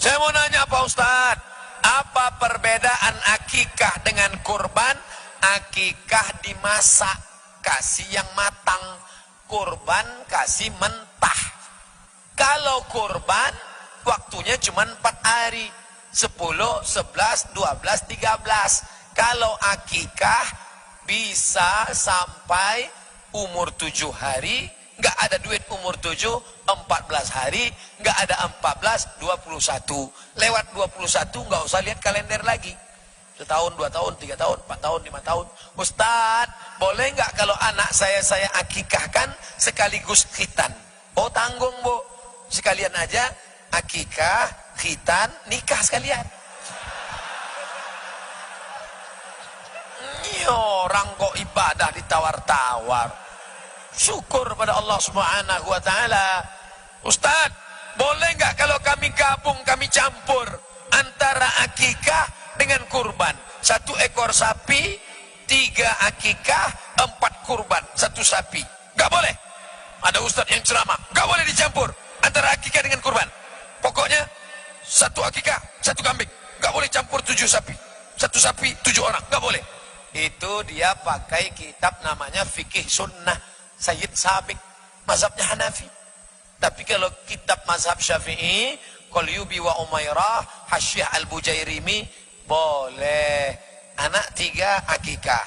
Saya mau nanya Pak Ustadz, apa perbedaan akikah dengan kurban? Akikah dimasak, kasih yang matang. Kurban kasih mentah. Kalau kurban, waktunya cuma 4 hari. 10, 11, 12, 13. Kalau akikah, bisa sampai umur 7 hari. Nggak ada duit umur 7, 14 hari. Nggak ada 14, 21. Lewat 21, nggak usah lihat kalender lagi. Setahun, 2 tahun, 3 tahun, 4 tahun, 5 tahun. Ustadz, boleh nggak kalau anak saya akikahkan sekaligus khitan? Oh, tanggung, Bu. Sekalian aja akikah, khitan, nikah sekalian. Ini orang kok ibadah ditawar-tawar. Syukur pada Allah Subhanahu wa taala. Ustadz, boleh nggak kalau kami gabung, kami campur antara akikah dengan kurban? 1 ekor sapi, 3 akikah, 4 kurban, 1 sapi. Nggak boleh. Ada ustadz yang ceramah, nggak boleh dicampur antara akikah dengan kurban. Pokoknya 1 akikah, 1 kambing. Nggak boleh campur 7 sapi. 1 sapi, 7 orang. Nggak boleh. Itu dia pakai kitab namanya Fikih Sunnah Sayyid Sabiq, mazhabnya Hanafi. Tapi kalau kitab mazhab Syafi'i, Qalyubi wa Umairah, Hasyiah Al-Bujairimi, boleh. Anak 3 akikah,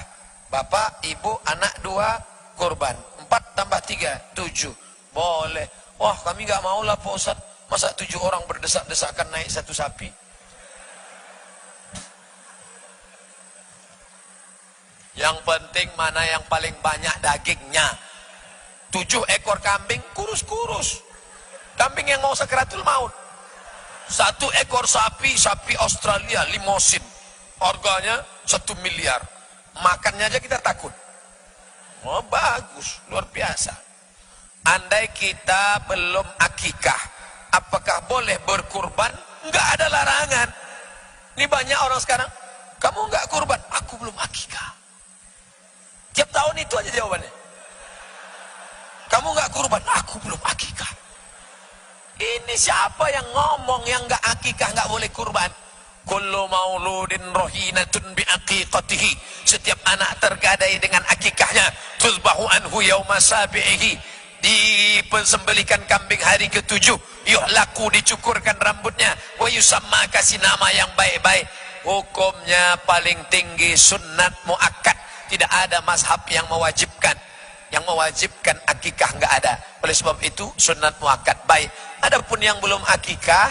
bapak, ibu, anak 2 kurban. 4 tambah 3, 7. Boleh. Wah, kami nggak mau lah Pak Ustadz. Masa 7 orang berdesak-desakan naik 1 sapi? Yang penting mana yang paling banyak dagingnya. 7 ekor kambing kurus-kurus. Kambing yang mau sakaratul maut. 1 ekor sapi, sapi Australia, limosin. Harganya 1 miliar. Makannya aja kita takut. Oh, bagus, luar biasa. Andai kita belum akikah, apakah boleh berkurban? Enggak ada larangan. Ini banyak orang sekarang, kamu enggak kurban, aku belum akikah. Tiap tahun itu aja jawabannya. Kamu enggak kurban, aku belum akikah. Ini siapa yang ngomong yang enggak akikah enggak boleh kurban? Kullu mauludin rohinatun biaqiqatihi. Setiap anak tergadai dengan akikahnya. Tuzbahu anhu yawma sabi'ihi. Disembelikan kambing hari ke-7. Yuhlaku, dicukurkan rambutnya. Wa yusamma, kasih nama yang baik-baik. Hukumnya paling tinggi sunnat muakkad. Tidak ada mazhab yang mewajibkan. Yang mewajibkan akikah enggak ada. Oleh sebab itu sunnat muakkad baik. Adapun yang belum akikah,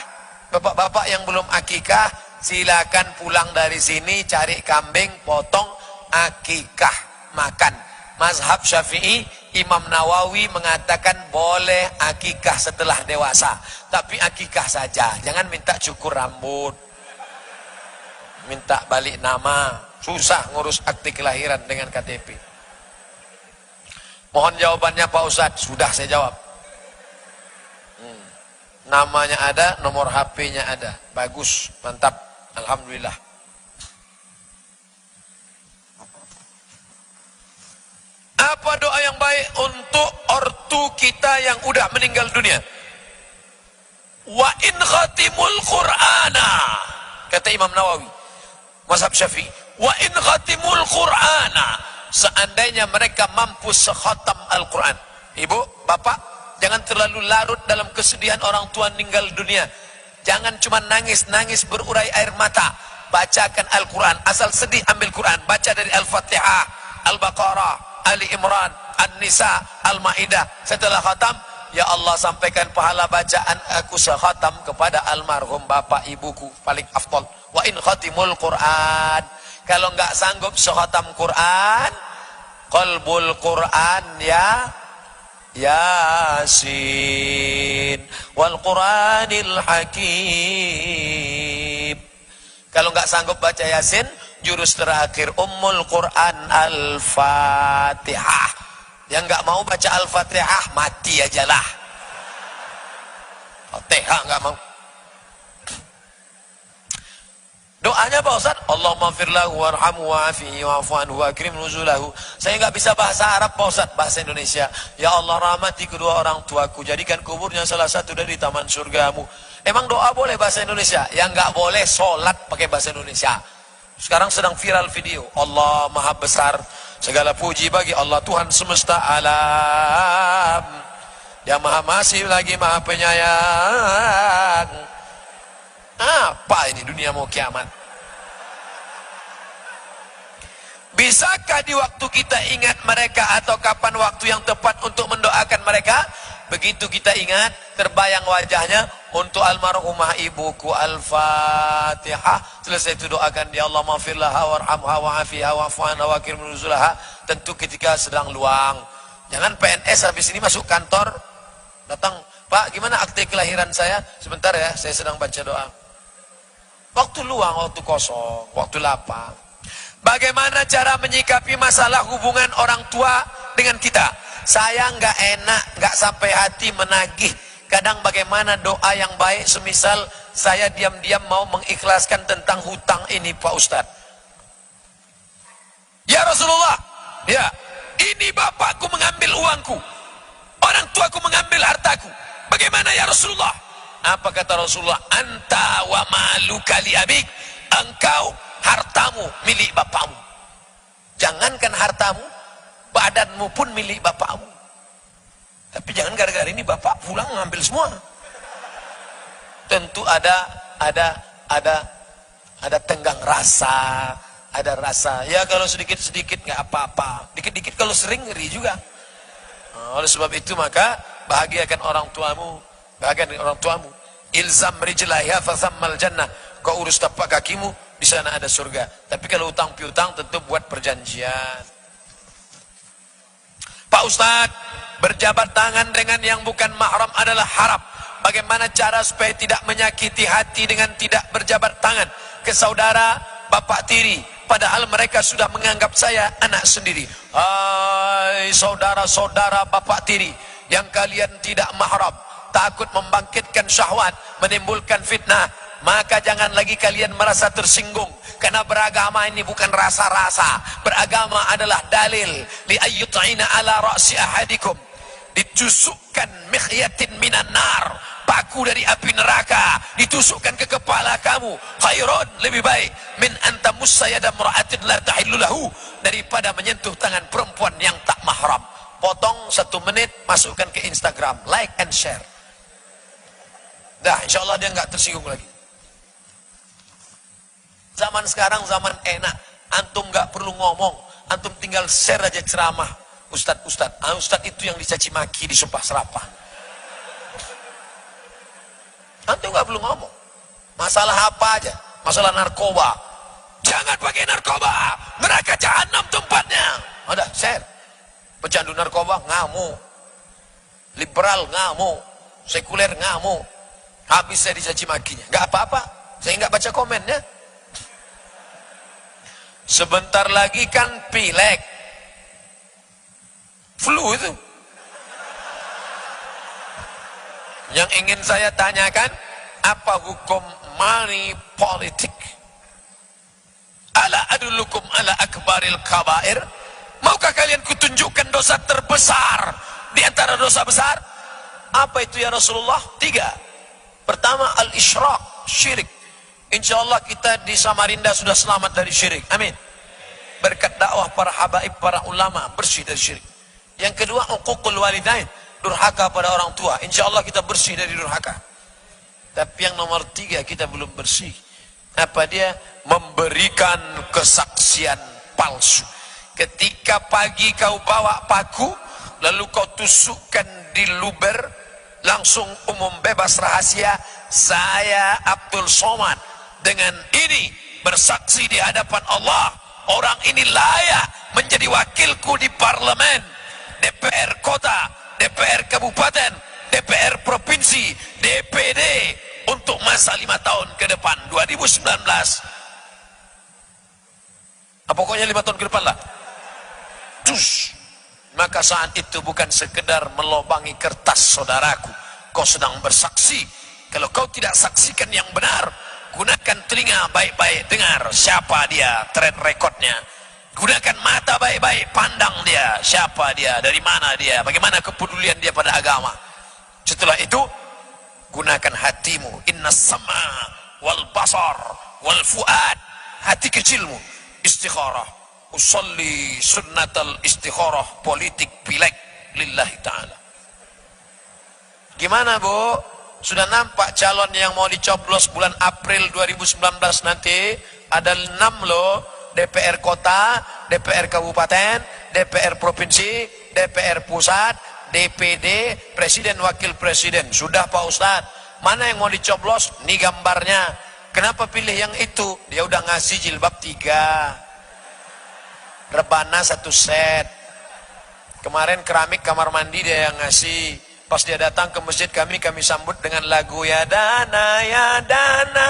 bapak-bapak yang belum akikah, silakan pulang dari sini cari kambing, potong, akikah, makan. Mazhab Syafi'i, Imam Nawawi mengatakan boleh akikah setelah dewasa, tapi akikah saja, jangan minta cukur rambut, minta balik nama, susah ngurus akte kelahiran dengan KTP. Mohon jawabannya Pak Ustadz. Sudah saya jawab. Namanya ada, nomor HP-nya ada, bagus, mantap, alhamdulillah. Apa doa yang baik untuk ortu kita yang udah meninggal dunia? Wa in khatimul Qur'ana, kata Imam Nawawi, mazhab Syafi'i. Wa in khatimul Qur'ana, seandainya mereka mampu sekhatam Al-Quran. Ibu, bapak, jangan terlalu larut dalam kesedihan orang tua meninggal dunia. Jangan cuma nangis-nangis berurai air mata. Bacakan Al-Quran. Asal sedih ambil Quran. Baca dari Al-Fatihah, Al-Baqarah, Ali Imran, An-Nisa, Al-Ma'idah. Setelah khatam, ya Allah sampaikan pahala bacaan aku sekhatam kepada almarhum bapak ibuku. Paling afdol. Wa in khatimul Quran. Kalau enggak sanggup sekhatam Quran, qalbul Quran ya Yasin wal Quranil Hakim. Kalau nggak sanggup baca Yasin, jurus terakhir Ummul Quran Al-Fatihah. Yang nggak mau baca Al-Fatihah mati aja lah. Fatihah nggak mau. Doa Doanya Pak Ustaz, Allahumma firlahu warhamhu wa'afihi wa'afu anhu wa akrim nuzulahu. Saya nggak bisa bahasa Arab Pak Ustaz, bahasa Indonesia. Ya Allah, rahmati kedua orang tuaku, jadikan kuburnya salah satu dari taman surgamu. Emang doa boleh bahasa Indonesia? Yang nggak boleh sholat pakai bahasa Indonesia. Sekarang sedang viral video, Allah maha besar, segala puji bagi Allah Tuhan semesta alam, Dia maha masih lagi maha penyayang. Apa ini, dunia mau kiamat? Bisakah di waktu kita ingat mereka, atau kapan waktu yang tepat untuk mendoakan mereka? Begitu kita ingat, terbayang wajahnya, untuk almarhumah ibuku, Al-Fatihah. Selesai itu doakan dia, Allah maghfirlaha warhamha wa'afiha wa'fu anha wa akrim nuzulaha. Tentu ketika sedang luang. Jangan PNS habis ini masuk kantor, datang, Pak gimana akte kelahiran saya? Sebentar ya, saya sedang baca doa. Waktu luang, waktu kosong, waktu lapang. Bagaimana cara menyikapi masalah hubungan orang tua dengan kita? Saya nggak enak, nggak sampai hati menagih. Kadang bagaimana doa yang baik, semisal saya diam-diam mau mengikhlaskan tentang hutang ini Pak Ustadz. Ya Rasulullah, ya, ini bapakku mengambil uangku, orang tuaku mengambil hartaku. Bagaimana ya Rasulullah? Apa kata Rasulullah? Anta wa maluka li abik. Engkau, hartamu milik bapakmu. Jangankan hartamu, badanmu pun milik bapakmu. Tapi jangan gara-gara ini bapak pulang ngambil semua. Tentu ada tenggang rasa, ada rasa. Ya kalau sedikit-sedikit nggak apa-apa. Dikit-dikit kalau sering ngeri juga. Oleh sebab itu maka bahagiakan orang tuamu. Bahagian orang tuamu. Ilzam rijlaiha fathammal jannah. Kau urus tapak kakimu, di sana ada surga. Tapi kalau utang piutang tentu buat perjanjian. Pak Ustadz, berjabat tangan dengan yang bukan mahram adalah haram. Bagaimana cara supaya tidak menyakiti hati dengan tidak berjabat tangan ke saudara bapak tiri, padahal mereka sudah menganggap saya anak sendiri. Hai saudara-saudara bapak tiri yang kalian tidak mahram, takut membangkitkan syahwat, menimbulkan fitnah, maka jangan lagi kalian merasa tersinggung. Karena beragama ini bukan rasa-rasa. Beragama adalah dalil. Li ayyut'ina ala ra'si ahadikum. Ditusukkan mikhyatin minan nar, paku dari api neraka ditusukkan ke kepala kamu. Khairun, lebih baik min anta musayyada mra'atin la tahillu lahu, daripada menyentuh tangan perempuan yang tak mahram. Potong 1 menit, masukkan ke Instagram, like and share. Dah, insyaallah dia nggak tersinggung lagi. Zaman sekarang zaman enak, antum nggak perlu ngomong, antum tinggal share aja ceramah ustadz. Ustadz itu yang dicaci maki, disumpah serapah. Antum nggak perlu ngomong. Masalah apa aja, masalah narkoba, jangan pakai narkoba, neraka jahanam tempatnya. Udah share. Pecandu narkoba ngamuk, liberal ngamuk, sekuler ngamuk. Habis saya dicaci makinya, nggak apa-apa, saya nggak baca komennya. Sebentar lagi kan pileg, flu itu. Yang ingin saya tanyakan, apa hukum money politik? Ala adullukum ala akbaril kabair. Maukah kalian kutunjukkan dosa terbesar di antara dosa besar? Apa itu ya Rasulullah? 3. Pertama, al-isyrak, syirik. Insyaallah kita di Samarinda sudah selamat dari syirik. Amin. Berkat dakwah para habaib, para ulama, bersih dari syirik. Yang kedua, uququl walidain, durhaka pada orang tua. Insyaallah kita bersih dari durhaka. Tapi yang nomor 3 kita belum bersih. Apa dia? Memberikan kesaksian palsu. Ketika pagi kau bawa paku, lalu kau tusukkan di luber, langsung umum bebas rahasia, saya Abdul Somad dengan ini bersaksi di hadapan Allah, orang ini layak menjadi wakilku di parlemen, DPR kota, DPR kabupaten, DPR provinsi, DPD untuk masa 5 tahun ke depan, 2019. Pokoknya 5 tahun ke depan lah. Cus. Maka saat itu bukan sekedar melobangi kertas saudaraku, kau sedang bersaksi. Kalau kau tidak saksikan yang benar, gunakan telinga baik-baik, dengar siapa dia, track recordnya. Gunakan mata baik-baik, pandang dia, siapa dia, dari mana dia, bagaimana kepedulian dia pada agama. Setelah itu, gunakan hatimu. Inna sama wal basar wal fuad, hati kecilmu. Istikharah, usalli sunnatal istikharah, politik pileg lillahi ta'ala. Gimana Bu? Sudah nampak calon yang mau dicoblos bulan April 2019 nanti? Ada 6 loh. DPR kota, DPR kabupaten, DPR provinsi, DPR pusat, DPD, presiden wakil presiden. Sudah Pak Ustadz, mana yang mau dicoblos? Nih gambarnya. Kenapa pilih yang itu? Dia udah ngasih jilbab 3, rebana 1 set. Kemarin keramik kamar mandi dia yang ngasih. Pas dia datang ke masjid kami sambut dengan lagu Ya Dana, Ya Dana,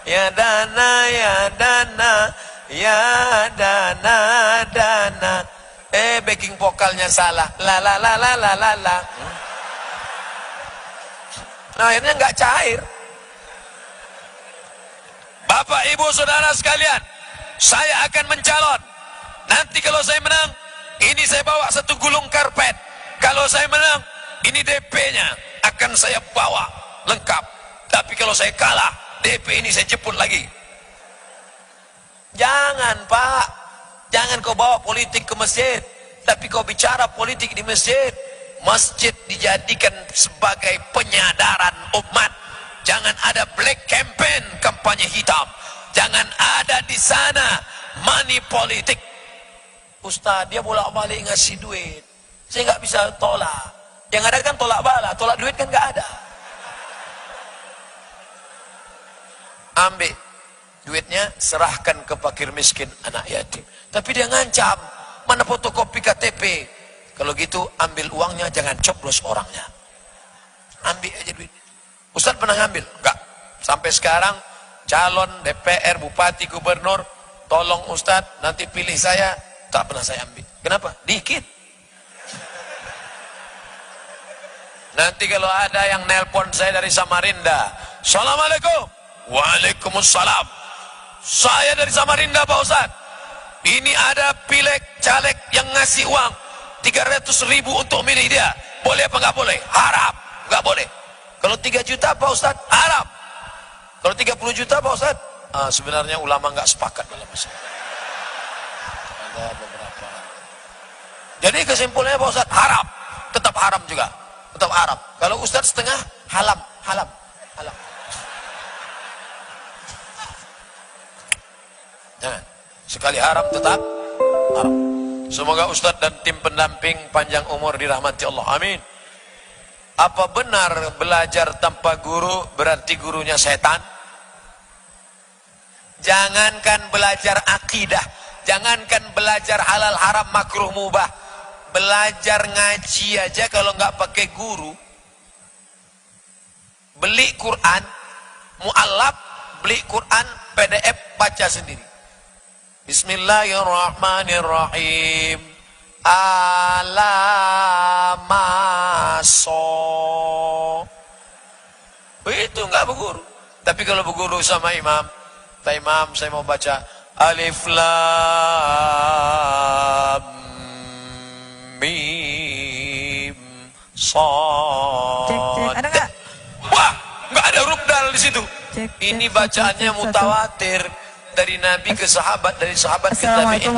Ya Dana, Ya Dana, Ya Dana, Dana. Backing vokalnya salah. La la la la la la la. Nah, akhirnya nggak cair. Bapak, Ibu, Saudara sekalian, saya akan mencalon. Nanti kalau saya menang, ini saya bawa 1 gulung karpet. Kalau saya menang, ini DP-nya akan saya bawa lengkap. Tapi kalau saya kalah, DP ini saya jemput lagi. Jangan Pak, jangan kau bawa politik ke masjid, tapi kau bicara politik di masjid. Masjid dijadikan sebagai penyadaran umat. Jangan ada black campaign, kampanye hitam. Jangan ada di sana money politik. Ustaz, dia bolak-balik ngasih duit, saya nggak bisa tolak. Yang ada kan tolak bala, tolak duit kan nggak ada. Ambil duitnya, serahkan ke fakir miskin, anak yatim. Tapi dia ngancam, mana fotokopi KTP. Kalau gitu ambil uangnya, jangan coblos orangnya. Ambil aja duit. Ustaz pernah ngambil? Enggak. Sampai sekarang calon DPR, bupati, gubernur, tolong Ustaz nanti pilih saya, tak pernah saya ambil. Kenapa? Dikit. Nanti kalau ada yang nelpon saya dari Samarinda, Assalamualaikum. Waalaikumsalam. Saya dari Samarinda Pak Ustaz. Ini ada pileg caleg yang ngasih uang 300.000 untuk milih dia. Boleh apa nggak boleh? Haram. Nggak boleh. Kalau 3 juta Pak Ustaz, haram. Kalau 30 juta Pak Ustaz, sebenarnya ulama nggak sepakat dalam masalah. Ada beberapa. Jadi kesimpulannya Pak Ustaz, haram. Tetap haram juga. Tetap haram. Kalau Ustaz setengah, halam. Jangan. Sekali haram tetap haram. Semoga Ustaz dan tim pendamping panjang umur dirahmati Allah. Amin. Apa benar belajar tanpa guru berarti gurunya setan? Jangankan belajar akidah, jangankan belajar halal haram makruh mubah, belajar ngaji aja kalau nggak pakai guru. Beli Quran mu'allaf, beli Quran PDF, baca sendiri. Bismillahirrahmanirrahim. Alamaso. Itu nggak berguru. Tapi kalau berguru sama imam, kata imam saya mau baca Alif Lam Mim Shad. Ada nggak? Wah, nggak ada huruf dal di situ. Ini bacaannya mutawatir. Dari Nabi ke sahabat, dari sahabat ke tabi'in,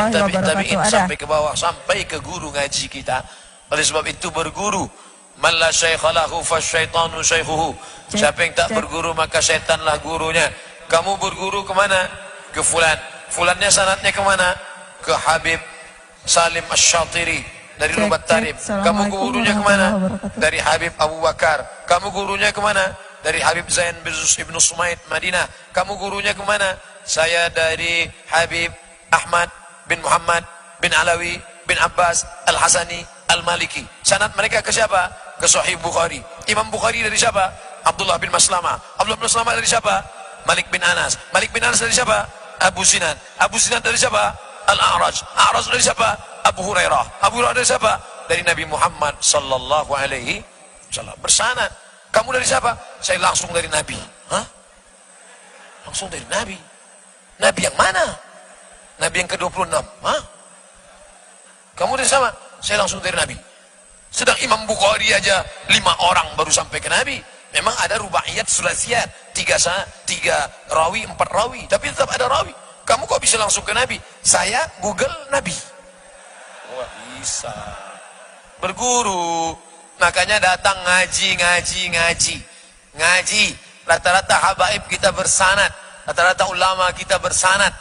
dari tabi'in sampai ke bawah, sampai ke guru ngaji kita. Oleh sebab itu berguru. Man la syaikha lahu fasyaitanu syaikhuhu. Siapa yang tak berguru maka syaitanlah gurunya. Kamu berguru kemana? Ke fulan. Fulannya sanadnya kemana? Ke Habib Salim Asy-Syatiri dari Lubat Tarib. Kamu gurunya kemana? Dari Habib Abu Bakar. Kamu gurunya kemana? Dari Habib Zain bin Sumaid Madinah. Kamu gurunya kemana? Saya dari Habib Ahmad bin Muhammad bin Alawi bin Abbas Al-Hasani Al-Maliki. Sanad mereka ke siapa? Ke Sahih Bukhari. Imam Bukhari dari siapa? Abdullah bin Maslamah. Abdullah bin Maslamah dari siapa? Malik bin Anas. Malik bin Anas dari siapa? Abu Sinan. Abu Sinan dari siapa? Al-A'raj. A'raj dari siapa? Abu Hurairah. Abu Hurairah dari siapa? Dari Nabi Muhammad sallallahu alaihi wasallam. Bersanad. Kamu dari siapa? Saya langsung dari Nabi. Hah? Langsung dari Nabi. Nabi yang mana? Nabi yang ke-26. Hah? Kamu dari sama? Saya langsung dari Nabi. Sedang Imam Bukhari aja 5 orang baru sampai ke Nabi. Memang ada rubaiyat, sulasiyat, 3 rawi, 4 rawi, tapi tetap ada rawi. Kamu kok bisa langsung ke Nabi? Saya Google Nabi. Wah, bisa. Berguru. Makanya datang ngaji. Ngaji. Rata-rata habaib kita bersanad. Rata-rata ulama kita bersanad.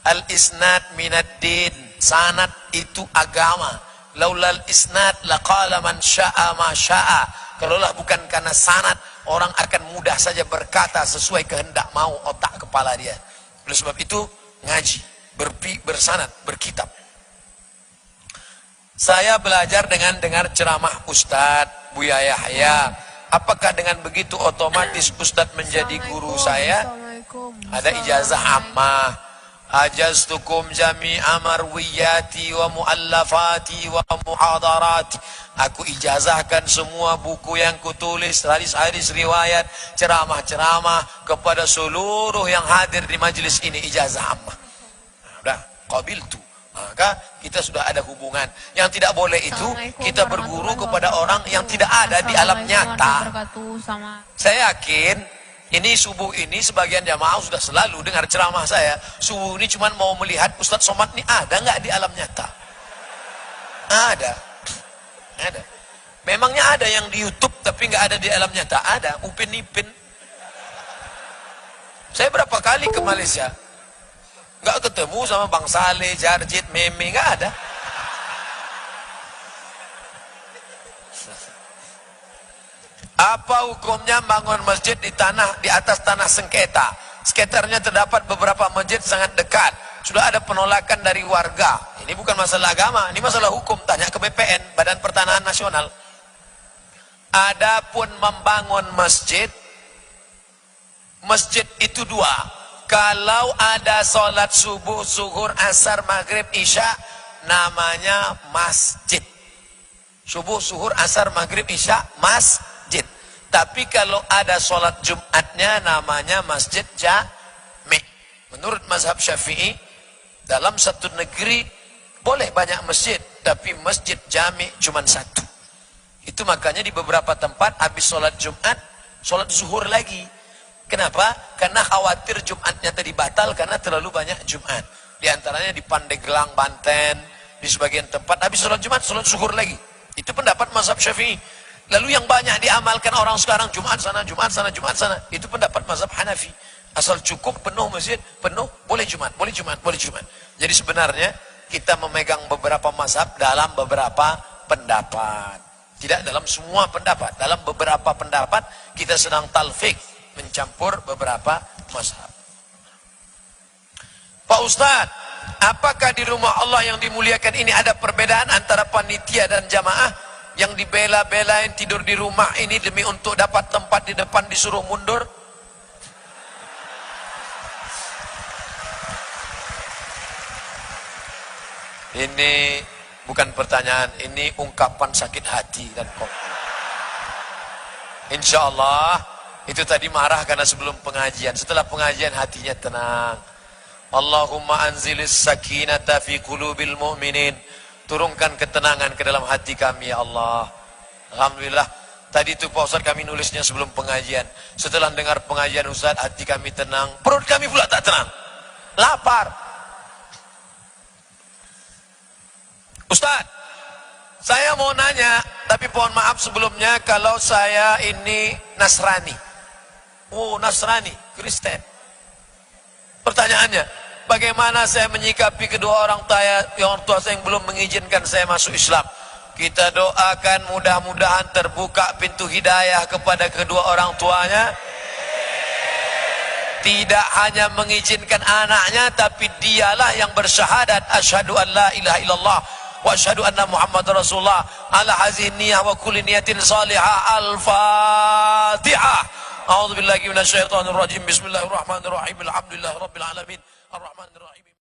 Al-isnad minad din. Sanad itu agama. Laulal isnad laqala man syaa ma syaa. Kalaulah bukan karena sanad, orang akan mudah saja berkata sesuai kehendak mau otak kepala dia. Oleh sebab itu ngaji, bersanad, berkitab. Saya belajar dengan dengar ceramah Ustadz Buya Yahya. Apakah dengan begitu otomatis Ustadz menjadi guru saya? Ada ijazah ammah. Ajaztukum jami'a marwiyati wa muallafati wa muhadarati. Aku ijazahkan semua buku yang kutulis, hadis-hadis riwayat, ceramah-ceramah kepada seluruh yang hadir di majelis ini, ijazah ammah. Udah, qabiltu. Maka kita sudah ada hubungan. Yang tidak boleh itu kita berguru kepada orang yang tidak ada di alam nyata. Saya yakin ini subuh ini sebagian jamaah sudah selalu dengar ceramah saya. Subuh ini cuma mau melihat Ustadz Somad ini ada nggak di alam nyata? Ada. Memangnya ada yang di YouTube tapi nggak ada di alam nyata? Ada. Upin Ipin. Saya berapa kali ke Malaysia, nggak ketemu sama Bang Saleh, Jarjit, Meme, nggak ada. Apa hukumnya bangun masjid di atas tanah sengketa? Sekitarnya terdapat beberapa masjid sangat dekat. Sudah ada penolakan dari warga. Ini bukan masalah agama, ini masalah hukum. Tanya ke BPN, Badan Pertanahan Nasional. Adapun membangun masjid, masjid itu 2. Kalau ada sholat subuh, zuhur, asar, maghrib, isya, namanya masjid. Subuh, zuhur, asar, maghrib, isya, masjid. Tapi kalau ada sholat Jumatnya namanya masjid jami'. Menurut mazhab Syafi'i, dalam satu negeri boleh banyak masjid, tapi masjid jami' cuma 1. Itu makanya di beberapa tempat habis sholat Jumat, sholat zuhur lagi. Kenapa? Karena khawatir Jumatnya tadi batal karena terlalu banyak Jumat. Di antaranya di Pandeglang, Banten, di sebagian tempat habis sholat Jumat, sholat zuhur lagi. Itu pendapat mazhab Syafi'i. Lalu yang banyak diamalkan orang sekarang Jumat sana, Jumat sana, Jumat sana. Itu pendapat mazhab Hanafi. Asal cukup penuh masjid, penuh, boleh Jumat, boleh Jumat, boleh Jumat. Jadi sebenarnya kita memegang beberapa mazhab dalam beberapa pendapat. Tidak dalam semua pendapat. Dalam beberapa pendapat kita sedang talfik, mencampur beberapa mazhab. Pak Ustadz, apakah di rumah Allah yang dimuliakan ini ada perbedaan antara panitia dan jamaah? Yang dibela-belain tidur di rumah ini demi untuk dapat tempat di depan disuruh mundur? Ini bukan pertanyaan, ini ungkapan sakit hati dan kok. Insya Allah itu tadi marah karena sebelum pengajian. Setelah pengajian hatinya tenang. Allahumma anzilis sakinata fi qulubil mu'minin. Turunkan ketenangan ke dalam hati kami ya Allah. Alhamdulillah. Tadi itu Pak Ustadz kami nulisnya sebelum pengajian. Setelah dengar pengajian Ustadz hati kami tenang. Perut kami pula tak tenang. Lapar. Ustadz, saya mau nanya. Tapi mohon maaf sebelumnya kalau saya ini Nasrani. Oh Nasrani, Kristen. Pertanyaannya, bagaimana saya menyikapi kedua orang tua saya yang belum mengizinkan saya masuk Islam? Kita doakan mudah-mudahan terbuka pintu hidayah kepada kedua orang tuanya. Tidak hanya mengizinkan anaknya, tapi dialah yang bersyahadat asyhadu an la ilaha illallah wa asyhadu anna Muhammadar Rasulullah ala hazihi niyah wa kulli niyatin salihah. Al-Fatihah. A'udzubillahi minasyaitonir rajim. Bismillahirrahmanirrahim. Alhamdulillahirabbil alamin. Ar-Rahmanir Rahim.